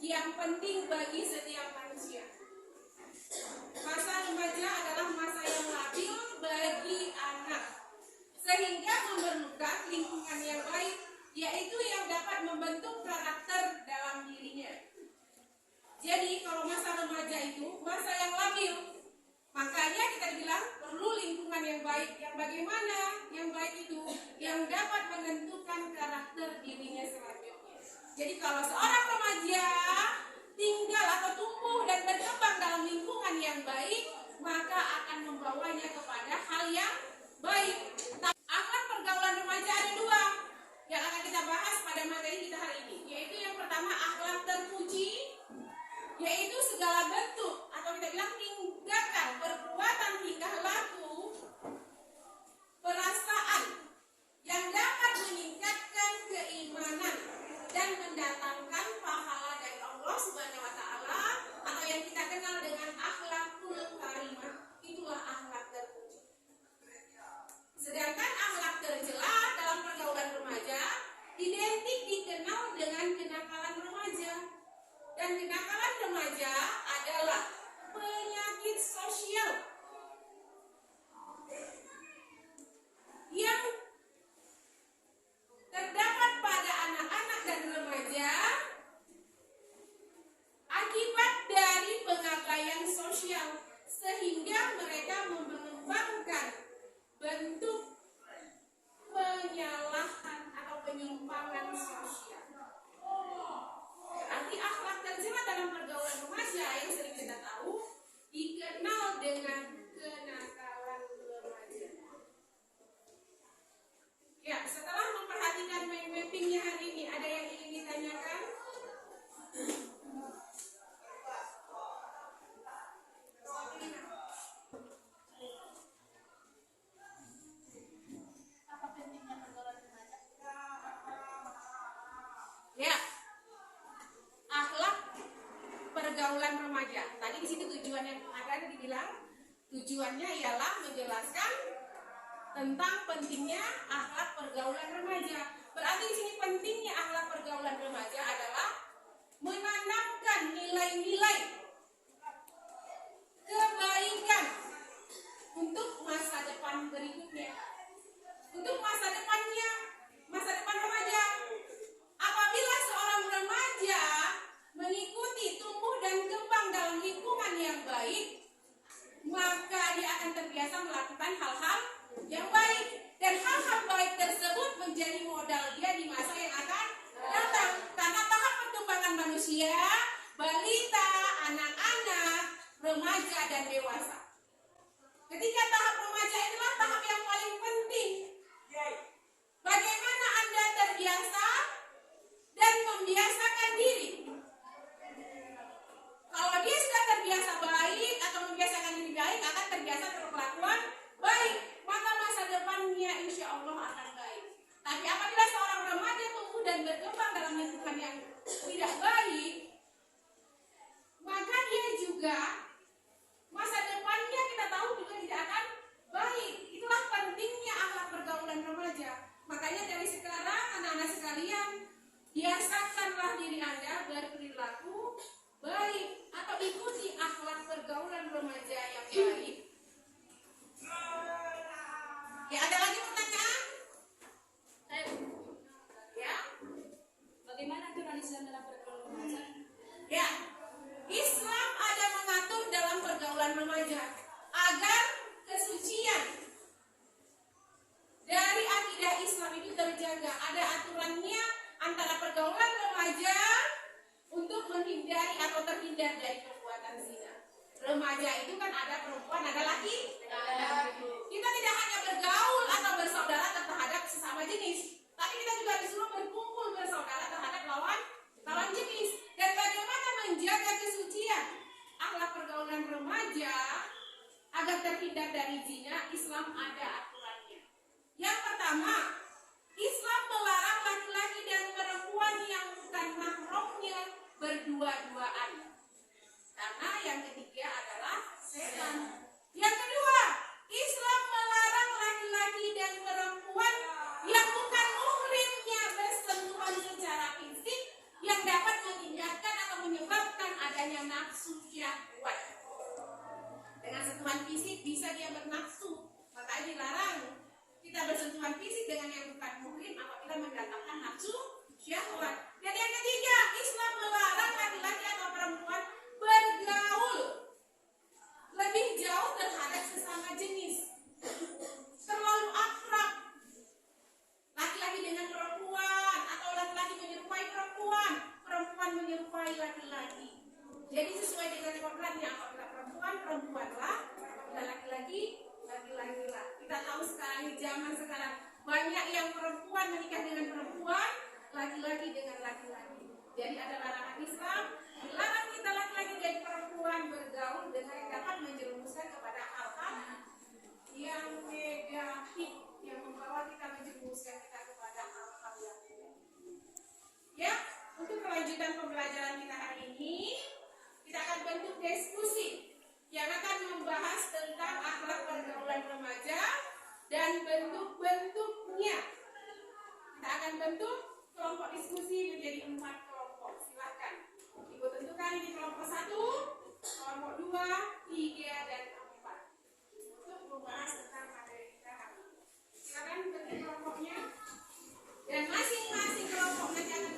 yang penting bagi setiap manusia. Masa remaja sehingga memerlukan lingkungan yang baik, yaitu yang dapat membentuk karakter dalam dirinya. Jadi kalau masa remaja itu masa yang labil, makanya kita bilang perlu lingkungan yang baik. Yang bagaimana? Yang baik itu yang dapat menentukan karakter dirinya selanjutnya. Jadi kalau seorang remaja tinggal atau tumbuh dan berkembang dalam lingkungan yang baik, maka akan membawanya kepada hal yang baik. Akhlak pergaulan remaja ada dua yang akan kita bahas pada materi kita hari ini, yaitu yang pertama akhlak terpuji, yaitu segala bentuk atau kita bilang tindakan, perbuatan, tingkah laku, perasaan yang dapat meningkatkan keimanan dan mendatangkan pahala dari Allah Subhanahu wa taala, atau yang kita kenal dengan akhlakul karimah. Itulah akhlak terpuji. Sedangkan akhlak tercela dalam pergaulan remaja identik dikenal dengan kenakalan remaja. Dan kenakalan remaja adalah penyakit sosial yang terdapat pada anak-anak dan remaja akibat dari pengabaian sosial, sehingga mereka mengembangkan bentuk penyalahan atau penyimpangan sosial. Berarti akhlak tercela dalam pergaulan remaja yang sering kita tahu dikenal dengan kenakalan remaja. Ya, setelah memperhatikan mind mappingnya hari ini, ada yang ingin ditanyakan? Ya, akhlak pergaulan remaja. Tadi di situ tujuannya ada dibilang tujuannya ialah menjelaskan tentang pentingnya akhlak pergaulan remaja. Berarti di sini pentingnya akhlak pergaulan remaja adalah menanamkan nilai-nilai kebaikan untuk masa depan berikutnya, untuk masa depannya, masa depan remaja. Apabila seorang remaja mengikuti tumbuh dan kembang dalam lingkungan yang baik, maka dia akan terbiasa melakukan hal-hal yang baik, dan hal-hal baik tersebut menjadi modal dia di masa yang akan datang. Karena tahap perkembangan manusia, balita, anak-anak, remaja, dan dewasa. Ketika tahap remaja itulah tahap yang paling penting. Bagaimana Anda terbiasa dan membiasakan diri. Kalau dia sudah terbiasa baik atau membiasakan diri baik, akan terbiasa berkelakuan baik, maka masa depannya insya Allah akan baik. Tapi apabila seorang remaja tumbuh dan berkembang dalam lingkungan yang tidak baik, maka dia juga masa depannya kita tahu juga tidak akan baik. Itulah pentingnya akhlak pergaulan remaja. Makanya dari sekarang anak-anak sekalian, biasakanlah diri Anda berperilaku baik atau ikuti akhlak pergaulan remaja yang baik. Ya, ada lagi pertanyaan? Ya. Bagaimana aturan Islam dalam pergaulan remaja? Ya. Islam ada mengatur dalam pergaulan remaja agar kesucian dari akidah Islam itu terjaga. Ada aturannya antara pergaulan remaja untuk menghindari atau terhindar dari perbuatan zina. Remaja itu kan ada perempuan, ada laki. Kita tidak hanya bergaul atau bersaudara terhadap sesama jenis, tapi kita juga disuruh berkumpul bersaudara terhadap lawan jenis. Dan bagaimana menjaga kesucian akhlak pergaulan remaja agar terhindar dari zina, Islam ada aturannya. Yang pertama, Islam melarang laki-laki dan perempuan yang bukan mahramnya berdua-duaan. Karena yang ketiga adalah setan. Yang kedua, Islam melarang laki-laki dan perempuan yang bukan muhrimnya bersentuhan secara fisik yang dapat meningkatkan atau menyebabkan adanya nafsu syahwat. Dengan sentuhan fisik bisa dia bernafsu, makanya dilarang. Kita kita bersentuhan fisik dengan yang bukan muhrim apabila mendatangkan nafsu syahwat. Dan yang ketiga, Islam melarang laki-laki atau perempuan bergaul lebih jauh terhadap sesama jenis, terlalu akrab laki-laki dengan perempuan atau laki-laki menyerupai perempuan, perempuan menyerupai laki-laki. Jadi sesuai dengan kodratnya, apabila perempuan perempuanlah, apabila laki-laki laki-laki lah. Kita tahu sekarang di zaman sekarang banyak yang perempuan menikah dengan perempuan, laki-laki dengan laki-laki. Jadi ada larangan Islam melarang kita laki-laki dan perempuan bergaul dengan yang dapat menjerumuskan kepada hal-hal yang negatif, yang membawa kita menjerumuskan kita kepada hal-hal yang negatif. Ya, untuk kelanjutan pembelajaran kita hari ini, kita akan bentuk diskusi yang akan membahas tentang akhlak pergaulan remaja dan bentuk-bentuknya. Kita akan bentuk kelompok diskusi menjadi 4 kelompok. Silakan Ibu tentukan ini kelompok 1, kelompok 2, 3, dan 4 untuk membahas tentang materi kita hari ini. Silakan bentuk kelompoknya dan masing-masing kelompok nanti akan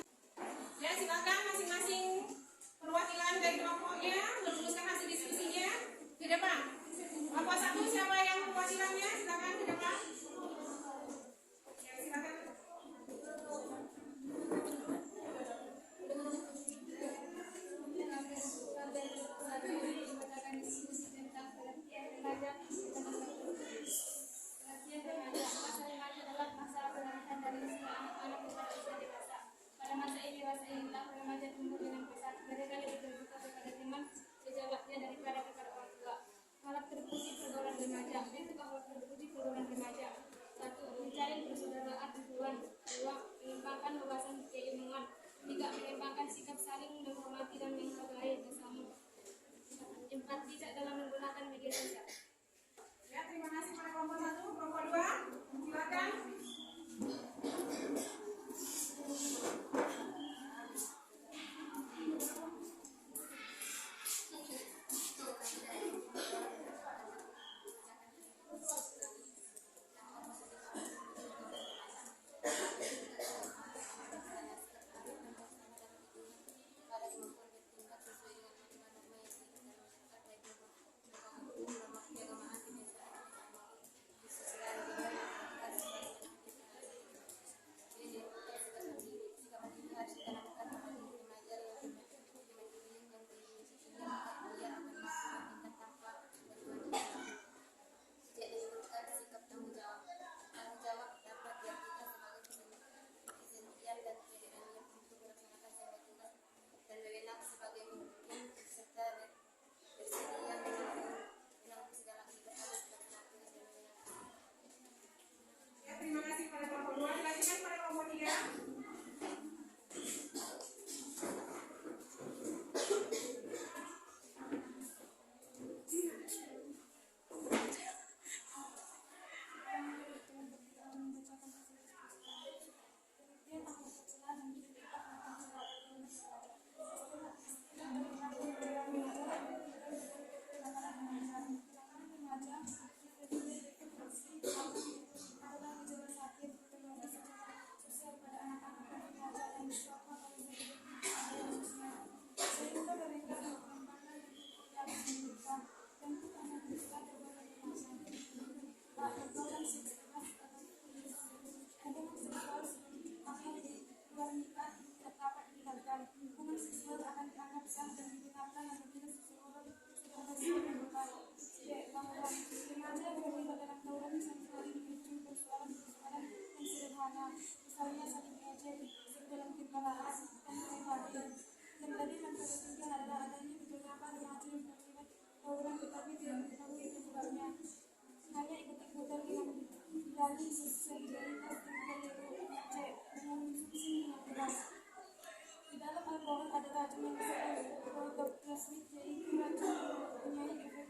ya, silakan masing-masing perwakilan dari kelompoknya merumuskan hasil diskusinya ke depan. Kelompok 1 siapa yang perwakilannya? Silakan ke depan. Ya, silakan. Ya, terima kasih pada kelompok 1, kelompok 2, silakan. Ya, terima kasih pada kelompok 2. Dilanjutkan pada kelompok 3. Di dalam Al-Quran ada racun yang disebut toksik, yaitu racun yang mempunyai efek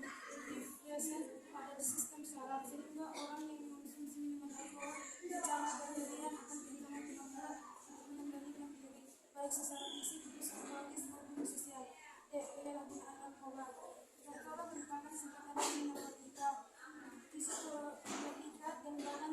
biasa pada sistem saraf, sehingga orang yang mengonsumsi minuman alkohol secara berlebihan akan kehilangan kemampuan untuk mengendalikan diri, baik secara fisik, psikologis maupun sosial. Penyalahgunaan narkoba. Narkoba merupakan singkatan dari narkotika, psikotika, dan bahan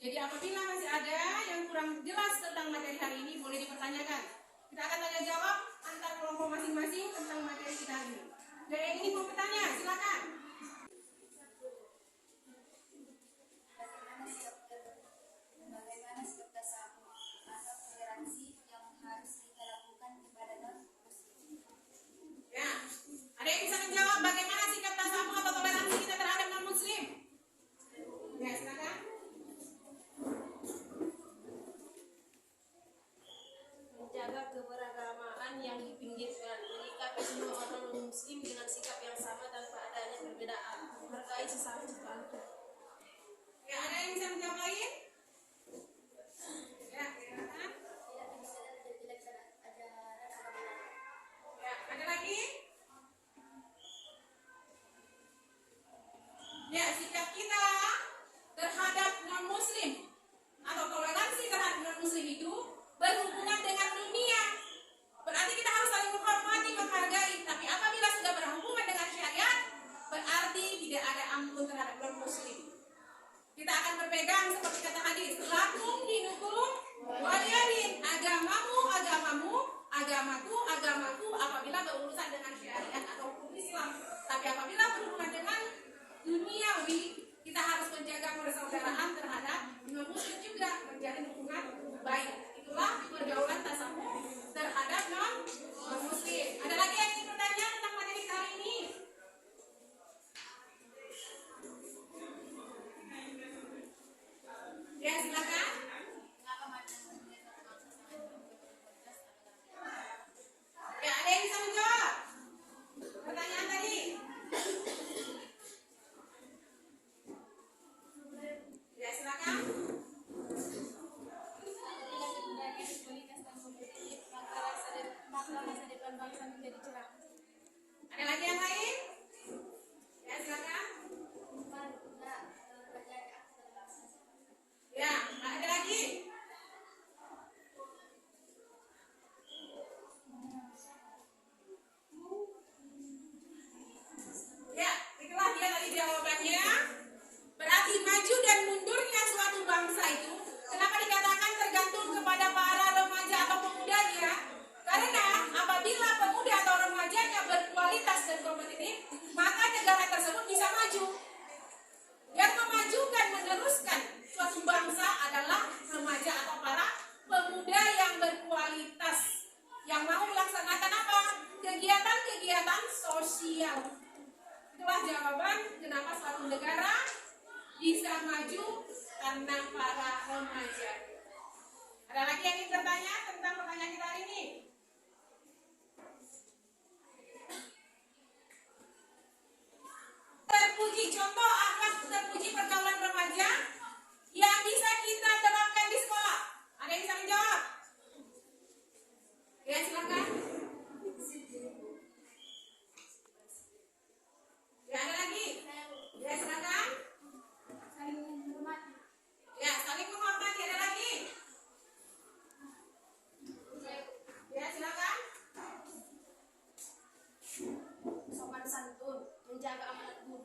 Jadi apabila masih ada yang kurang jelas tentang materi hari ini, boleh dipertanyakan. Kita akan tanya jawab antar kelompok masing-masing tentang materi kita hari ini. Dan yang ini mau bertanya, silakan. Bagaimana sikap tasamuh atau toleransi yang harus kita lakukan kepada non-muslim? Ya, ada yang bisa menjawab bagaimana sikap tasamuh atau toleransi kita terhadap non-muslim? Ya, silakan. Menjaga keberagamaan yang dipinggirkan, menyikapi semua orang muslim dengan sikap yang sama tanpa adanya perbedaan, menghargai sesama sesuatu. Ya, ada yang bisa menjawab lain? Ya, silakan. Tidak bisa terjelaskan ajaran agama lain. Ya, ada lagi? Ya, sikap kita terhadap non-muslim atau toleransi terhadap non-muslim itu berhubungan dengan dunia. Berarti kita harus saling menghormati, menghargai. Tapi apabila sudah berhubungan dengan syariat, berarti tidak ada ampun terhadap non-muslim. Kita akan berpegang seperti kata hadis, lakum dinukum waliyadin, agamamu agamamu, agamaku agamaku, apabila berurusan dengan syariat atau hukum Islam. Tapi apabila berhubungan dengan duniawi, kita harus menjaga persaudaraan terhadap non-muslim juga, menjalin hubungan baik. Itulah pergaulan tasamuh terhadap non-muslim. Ada lagi yang ingin bertanya tentang materi kali ini? Ya, silakan. Mengapa mandang rendah suatu bangsa sangat berkualitas atau Ya, ada yang bisa menjawab pertanyaan tadi? Ya, silakan. Apabila sebenarnya kualitas dan kompetitif, maka masa depan bangsa menjadi cerah. Ada lagi yang lain? Ya, silakan. terjadi aksi bangsa. Ya, ada lagi? Ya, itulah dia tadi jawabannya. Berarti maju dan mundurnya suatu bangsa itu, kenapa dikatakan tergantung kepada para remaja atau pemudanya? Karena apabila pemuda atau remajanya berkualitas dan kompetitif, maka negara tersebut bisa maju. Yang memajukan, meneruskan suatu bangsa adalah remaja atau para pemuda yang berkualitas, yang mau melaksanakan apa? Kegiatan-kegiatan sosial. Itulah jawaban kenapa suatu negara bisa maju, karena para remaja. Ada lagi yang ingin bertanya tentang pertanyaan kita hari ini? Terpuji, contoh akhlak terpuji pergaulan remaja yang bisa kita terapkan di sekolah. Ada yang bisa menjawab? Ya, silakan. Ya, ada lagi? Ya, silakan. Saling menghormati. Ya, saling menghormati. Ada lagi? Ya, silakan. Sopan santun, menjaga amanat guru.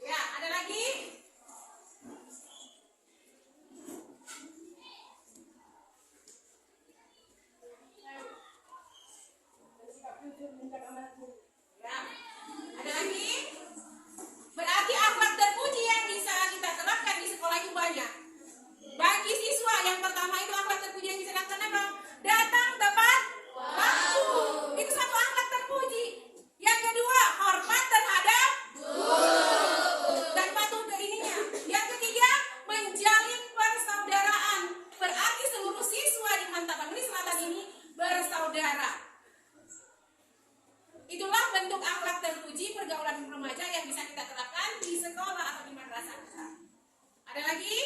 Ya, ada lagi? Ya, ada lagi? Berarti akhlak terpuji yang bisa kita terapkan di sekolah itu banyak. Bagi siswa, yang pertama itu akhlak terpuji yang bisa dilakukan apa? Datang tepat waktu. Itu satu akhlak terpuji. Yang kedua, hormat terhadap dan patuh ke ininya. Yang ketiga, menjalin persaudaraan. Berarti seluruh siswa di Mantapagri Selatan ini bersaudara. Itulah bentuk akhlak terpuji pergaulan remaja yang bisa kita terapkan di sekolah atau di madrasah. Ada lagi?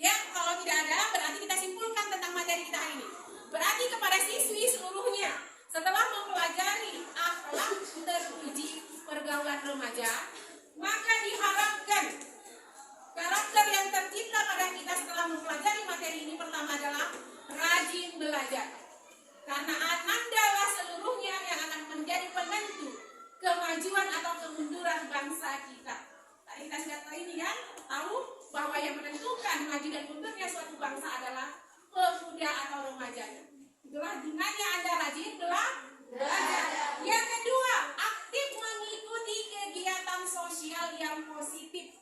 Ya, kalau tidak ada, berarti kita simpulkan tentang materi kita hari ini. Berarti kepada siswi seluruhnya, setelah mempelajari akhlak terpuji pergaulan remaja, maka diharapkan karakter yang tercipta pada kita setelah mempelajari materi ini pertama adalah rajin belajar. Karena Anandalah seluruhnya yang akan menjadi penentu kemajuan atau kemunduran bangsa kita. Tadi kita tahu bahwa yang menentukan maju dan mundurnya suatu bangsa adalah pemuda atau remajanya. Itulah gunanya Anda rajin belajar. Yang kedua, aktif mengikuti kegiatan sosial yang positif.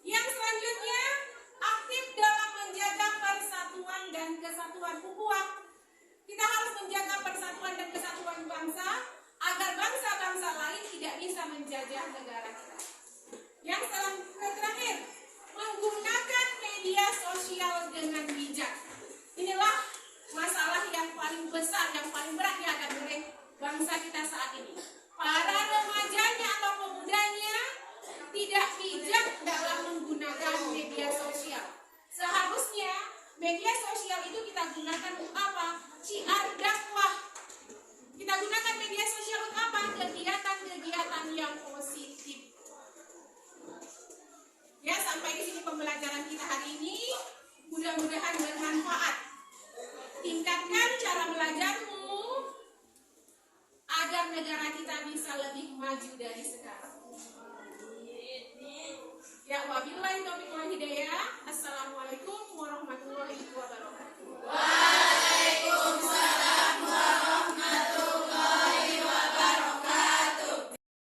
Yang selanjutnya, aktif dalam menjaga persatuan dan kesatuan ukhuwah. Kita harus menjaga persatuan dan kesatuan bangsa agar bangsa-bangsa lain tidak bisa menjajah negara kita. Yang terakhir, menggunakan media sosial dengan bijak. Inilah masalah yang paling besar, yang paling berat dihadapi oleh bangsa kita saat ini. Para remajanya atau pemudanya tidak bijak dalam menggunakan media sosial. Seharusnya media sosial itu kita gunakan untuk apa? Syiar dakwah. Kita gunakan media sosial untuk apa? Kegiatan-kegiatan yang positif. Ya, sampai di sini pembelajaran kita hari ini. Mudah-mudahan bermanfaat. Tingkatkan cara belajarmu agar negara kita bisa lebih maju dari sekarang.